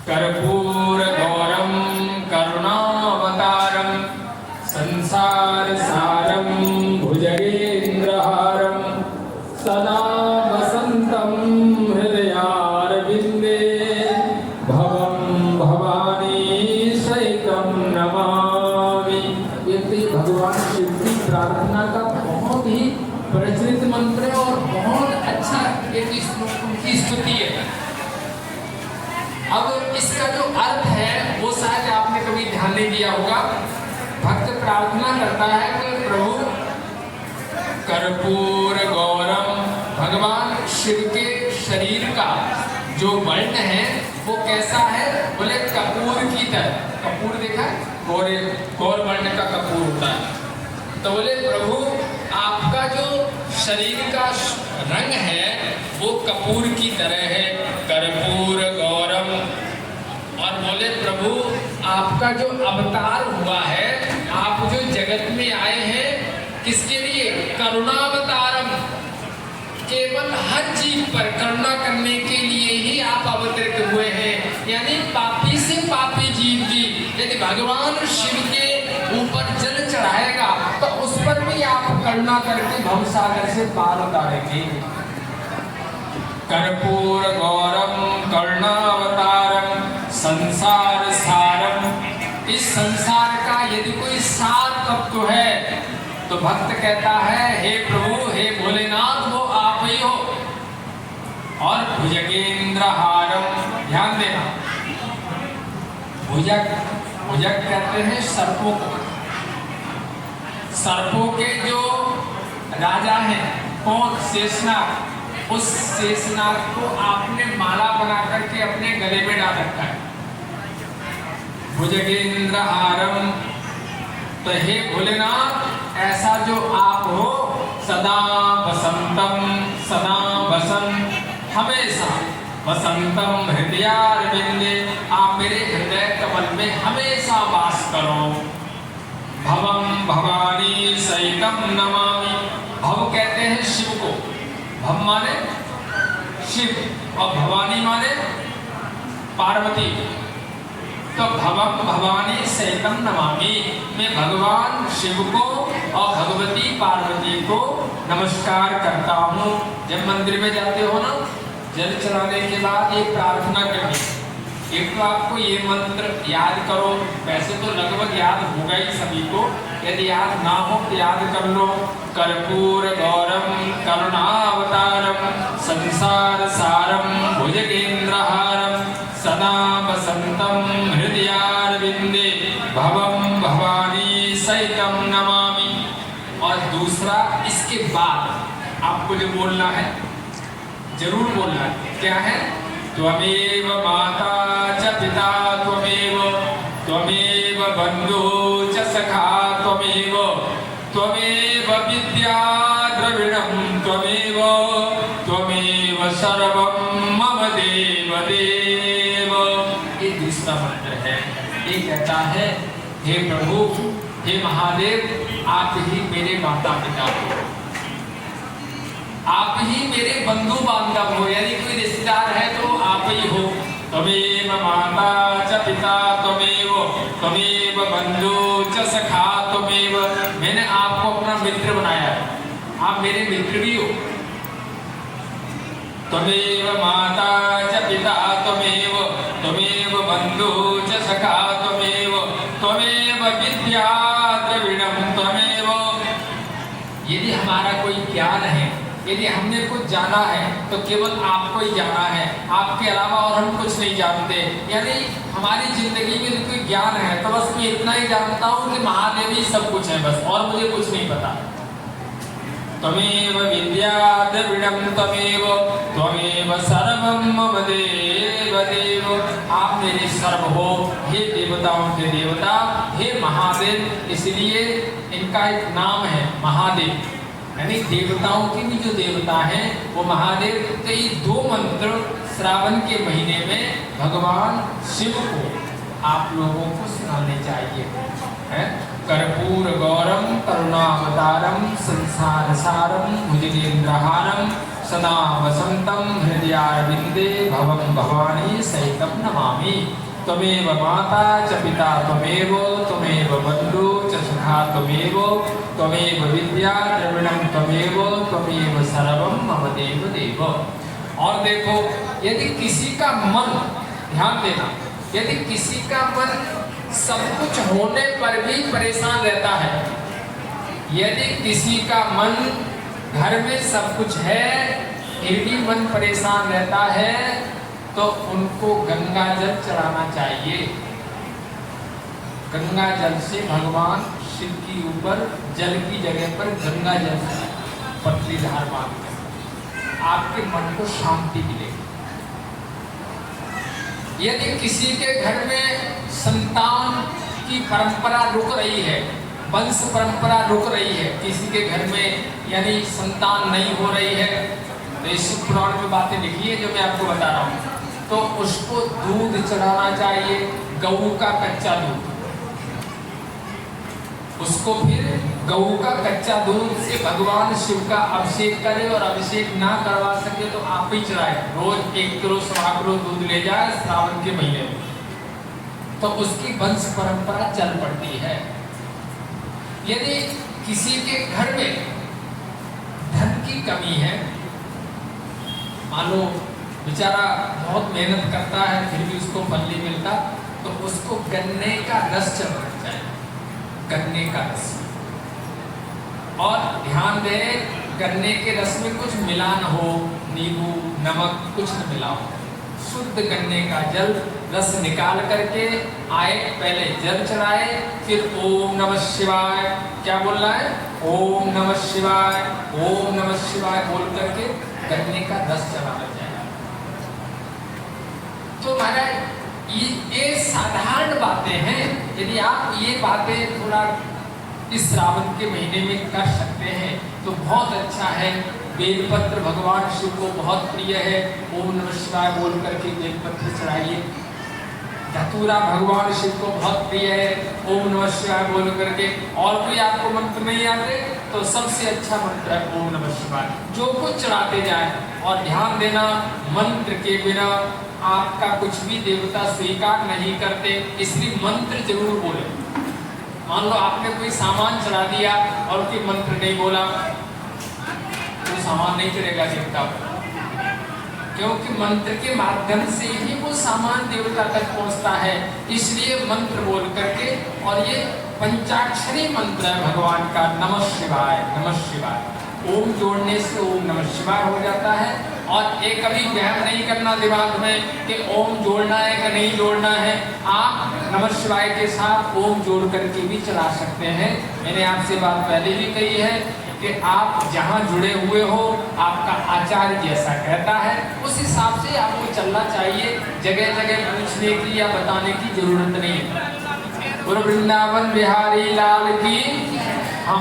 कर्पूर गौरम करुणावतारम संसार सारम भुजगेन्द्रहारम सदा वसंतम हृदयारविंदे भवं भवानी सहितं नमामि। ये भगवान शिव की प्रार्थना का बहुत ही प्रचलित मंत्र है और बहुत अच्छा एक श्लोकों की स्तुति है। अब इसका जो अर्थ है वो शायद आपने कभी ध्यान नहीं दिया होगा। भक्त प्रार्थना करता है कि प्रभु कर्पूर गौरम, भगवान शिव के शरीर का जो वर्ण है वो कैसा है? बोले कपूर की तरह। कपूर देखा है? गौर वर्ण का कपूर होता है। तो बोले प्रभु आपका जो शरीर का रंग है वो कपूर की तरह है, कर्पूर गौरम। और बोले प्रभु आपका जो अवतार हुआ है, आप जो जगत में आए हैं किसके लिए? करुणावतारम। केवल हर जीव पर करुणा करने के लिए ही आप अवतरित हुए हैं। यानी पापी से पापी जीव की यदि भगवान शिव के ऊपर जल चढ़ाएगा तो उस पर भी आप करुणा करके भवसागर से पार उतारेंगे। कर्पूर गौरम करुणावतारम संसार सारम। इस संसार का यदि कोई सार तत्व है तो भक्त कहता है हे प्रभु, हे भोलेनाथ, वो आप ही हो। और भुजगेन्द्रहारम, ध्यान देना, भुजग कहते हैं सर्पों को। सर्पों के जो राजा हैं कौन? शेषनाग। उस शेषनाग को आपने माला बना करके अपने गले में डाल रखा है। भुजगेन्द्रहारम, तो हे भोलेनाथ ऐसा जो आप हो, सदा वसंतम, सदा वसंत, हमेशा वसंतम हृदयारविंदे, आप मेरे हृदय कमल में हमेशा वास करो। भवं भवानी सहितं नमामि। भव कहते हैं शिव को। भव माने शिव और भवानी माने पार्वती। तो भवं भवानी सहितं नमामि, मैं भगवान शिव को और भगवती पार्वती को नमस्कार करता हूँ। जब मंदिर में जाते हो ना, जल चढ़ाने के बाद ये प्रार्थना करनी। एक तो आपको ये मंत्र याद करो, वैसे तो लगभग याद होगा ही सभी को, यदि याद ना हो तो याद कर लो। कर्पूर गौरम करुणावतारम संसार सारम भुजगेन्द्रहारम सदा वसंतम हृदयारविंदे भवं भवानी सहितं नमामि। और दूसरा, इसके बाद आपको जो बोलना है जरूर बोलना है, क्या है? त्वमेव माता च पिता त्वमेव, त्वमेव बन्धु च सखा त्वमेव, त्वमेव विद्या द्रविणं त्वमेव, त्वमेव सर्वं मम देव देव। ये दूसरा मंत्र है। ये कहता है हे प्रभु, हे महादेव, आप ही मेरे माता पिता हो, आप ही मेरे बंधु बांधव हो, यानी कोई रिश्तेदार है तो आप ही हो। त्वमेव माता च पिता त्वमेव, त्वमेव बंधु च सखा त्वमेव। मैंने आपको अपना मित्र बनाया, आप मेरे मित्र भी हो। त्वमेव माता च पिता त्वमेव, त्वमेव बंधु च सखा त्वमेव, त्वमेव विद्या द्रविणं त्वमेव। यदि हमारा कोई ज्ञान है, यदि हमने कुछ जाना है तो केवल आपको ही जाना है, आपके अलावा और हम कुछ नहीं जानते। यानी हमारी जिंदगी में कोई ज्ञान है तो बस मैं इतना ही जानता हूँ कि महादेव ही सब कुछ है, बस और मुझे कुछ नहीं पता। त्वमेव विद्या द्रविणं त्वमेव, त्वमेव सर्वं मम देव देव। आप मेरे सर्व हो, हे देवताओं के देवता, हे महादेव। इसलिए इनका एक नाम है महादेव, यानी देवताओं के भी जो देवता हैं वो महादेव। तो ये दो मंत्र श्रावण के महीने में भगवान शिव को आप लोगों को सुनाने चाहिए, है? कर्पूर गौरम करुणावतारम संसार सारम भुजगेन्द्रहारम सदा वसंतं हृदयारविंदे भवं भवानी सहितं नमामि। त्वमेव माता च पिता त्वमेव, त्वमेव बन्धु च सखा त्वमेव, त्वमेव विद्या द्रविणं त्वमेव, त्वमेव सर्वं मम देव देव। और देखो, यदि किसी का मन, ध्यान देना, यदि किसी का मन सब कुछ होने पर भी परेशान रहता है, यदि किसी का मन घर में सब कुछ है फिर भी मन परेशान रहता है, तो उनको गंगा जल चढ़ाना चाहिए। गंगा जल से भगवान शिव के ऊपर जल की जगह पर गंगा जल पतली धार मारकर आपके मन को शांति मिलेगी। यदि किसी के घर में संतान की परंपरा रुक रही है, वंश परंपरा रुक रही है, किसी के घर में यानी संतान नहीं हो रही है, तो इस पुराण में बातें लिखी है जो मैं आपको बता रहा हूँ, तो उसको दूध चढ़ाना चाहिए, गऊ का कच्चा दूध। उसको फिर गऊ का कच्चा दूध से भगवान शिव का अभिषेक करे, और अभिषेक ना करवा सके तो आप ही चढ़ाए। रोज 1 किलो 1.25 किलो दूध ले जाए श्रावण के महीने में, तो उसकी वंश परंपरा चल पड़ती है। यदि किसी के घर में धन की कमी है, मान लो बेचारा बहुत मेहनत करता है फिर भी उसको फल नहीं मिलता, तो उसको गन्ने का रस चढ़ाना चाहिए, गन्ने का रस। और ध्यान दे, गन्ने के रस में कुछ मिला न हो, नींबू नमक कुछ न मिला हो, शुद्ध गन्ने का जल रस निकाल करके आए, पहले जल चढ़ाए, फिर ओम नमः शिवाय, क्या बोल रहा है, ओम नमः शिवाय, ओम नमः शिवाय बोल करके गन्ने का रस चढ़ाना चाहिए। तो महाराज ये साधारण बातें हैं, यदि आप ये बातें थोड़ा इस श्रावण के महीने में कर सकते हैं तो बहुत अच्छा है। बेलपत्र भगवान शिव को बहुत प्रिय है, ओम नमः शिवाय बोल करके बेलपत्र चढ़ाइए। धतूरा भगवान शिव को बहुत प्रिय है, ओम नमः शिवाय बोल करके। और कोई आपको मंत्र नहीं आते तो सबसे अच्छा मंत्र है ओम नमः शिवाय, जो कुछ चढ़ाते जाए। और ध्यान देना, मंत्र के बिना आपका कुछ भी देवता स्वीकार नहीं करते, इसलिए मंत्र जरूर बोले। मान लो आपने कोई सामान चढ़ा दिया और कोई मंत्र नहीं बोला तो सामान नहीं चढ़ेगा देवता को, क्योंकि मंत्र के माध्यम से ही वो सामान देवता तक पहुंचता है। इसलिए मंत्र बोल करके, और ये पंचाक्षरी मंत्र है भगवान का, नमः शिवाय नमः शिवाय। ओम जोड़ने से ओम नमः शिवाय हो जाता है। और एक कभी वहम नहीं करना दिमाग में कि ओम जोड़ना है कि नहीं जोड़ना है, आप नमः शिवाय के साथ ओम जोड़ करके भी चला सकते हैं। मैंने आपसे बात पहले भी कही है कि आप जहाँ जुड़े हुए हो, आपका आचार्य जैसा कहता है उस हिसाब से आपको चलना चाहिए। जगह जगह पूछने की या बताने की जरूरत नहीं है। वृंदावन बिहारी लाल की